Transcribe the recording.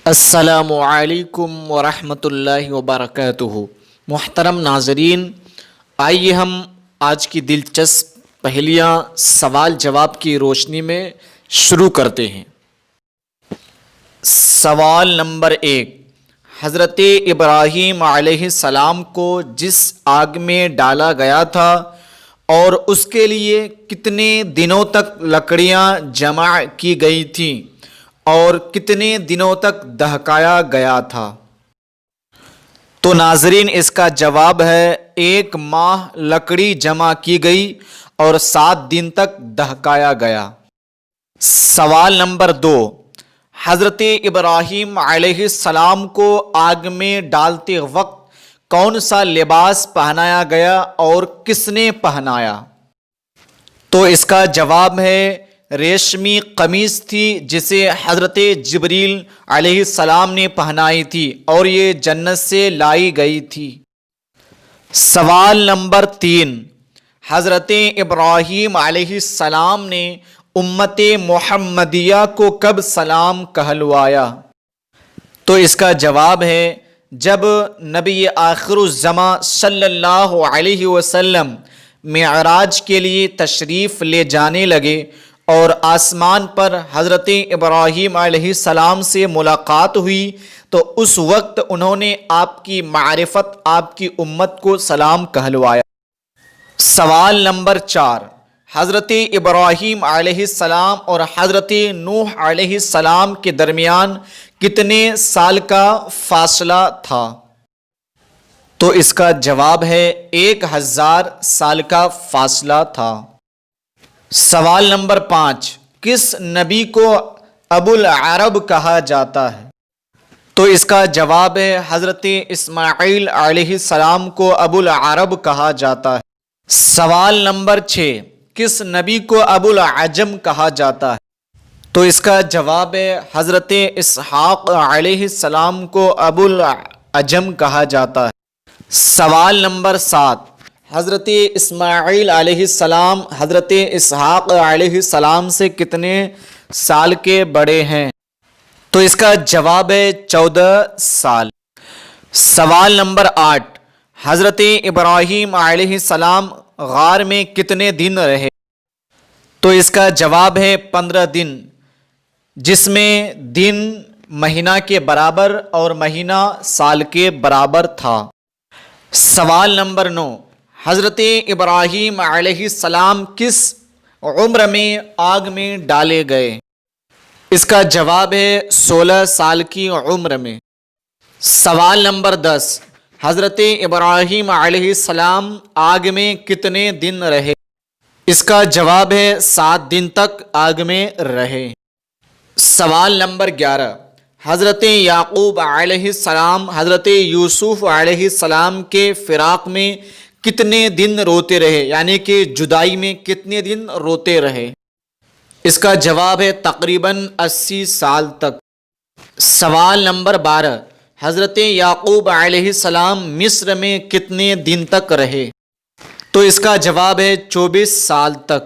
السلام علیکم ورحمۃ اللہ وبرکاتہ۔ محترم ناظرین، آئیے ہم آج کی دلچسپ پہلیاں سوال جواب کی روشنی میں شروع کرتے ہیں۔ سوال نمبر 1، حضرت ابراہیم علیہ السلام کو جس آگ میں ڈالا گیا تھا اور اس کے لیے کتنے دنوں تک لکڑیاں جمع کی گئی تھیں اور کتنے دنوں تک دہکایا گیا تھا؟ تو ناظرین، اس کا جواب ہے 1 ماہ لکڑی جمع کی گئی اور 7 دن تک دہکایا گیا۔ سوال نمبر 2، حضرت ابراہیم علیہ السلام کو آگ میں ڈالتے وقت کون سا لباس پہنایا گیا اور کس نے پہنایا؟ تو اس کا جواب ہے ریشمی قمیص تھی جسے حضرت جبریل علیہ السلام نے پہنائی تھی اور یہ جنت سے لائی گئی تھی۔ سوال نمبر 3، حضرت ابراہیم علیہ السلام نے امت محمدیہ کو کب سلام کہلوایا؟ تو اس کا جواب ہے جب نبی آخر الزماں صلی اللہ علیہ وسلم معراج کے لیے تشریف لے جانے لگے اور آسمان پر حضرت ابراہیم علیہ السلام سے ملاقات ہوئی تو اس وقت انہوں نے آپ کی معرفت، آپ کی امت کو سلام کہلوایا۔ سوال نمبر 4، حضرت ابراہیم علیہ السلام اور حضرت نوح علیہ السلام کے درمیان کتنے سال کا فاصلہ تھا؟ تو اس کا جواب ہے 1000 سال کا فاصلہ تھا۔ سوال نمبر 5، کس نبی کو ابو العرب کہا جاتا ہے؟ تو اس کا جواب ہے حضرت اسماعیل علیہ السلام کو ابو العرب کہا جاتا ہے۔ سوال نمبر 6، کس نبی کو ابو العجم کہا جاتا ہے؟ تو اس کا جواب ہے حضرت اسحاق علیہ السلام کو ابو العجم کہا جاتا ہے۔ سوال نمبر 7، حضرت اسماعیل علیہ السلام حضرت اسحاق علیہ السلام سے کتنے سال کے بڑے ہیں؟ تو اس کا جواب ہے 14 سال۔ سوال نمبر 8، حضرت ابراہیم علیہ السلام غار میں کتنے دن رہے؟ تو اس کا جواب ہے 15 دن، جس میں دن مہینہ کے برابر اور مہینہ سال کے برابر تھا۔ سوال نمبر 9، حضرت ابراہیم علیہ السلام کس عمر میں آگ میں ڈالے گئے؟ اس کا جواب ہے 16 سال کی عمر میں۔ سوال نمبر 10، حضرت ابراہیم علیہ السلام آگ میں کتنے دن رہے؟ اس کا جواب ہے 7 دن تک آگ میں رہے۔ سوال نمبر 11، حضرت یعقوب علیہ السلام حضرت یوسف علیہ السلام کے فراق میں کتنے دن روتے رہے، یعنی کہ جدائی میں کتنے دن روتے رہے؟ اس کا جواب ہے تقریباً 80 سال تک۔ سوال نمبر 12، حضرت یعقوب علیہ السلام مصر میں کتنے دن تک رہے؟ تو اس کا جواب ہے 24 سال تک۔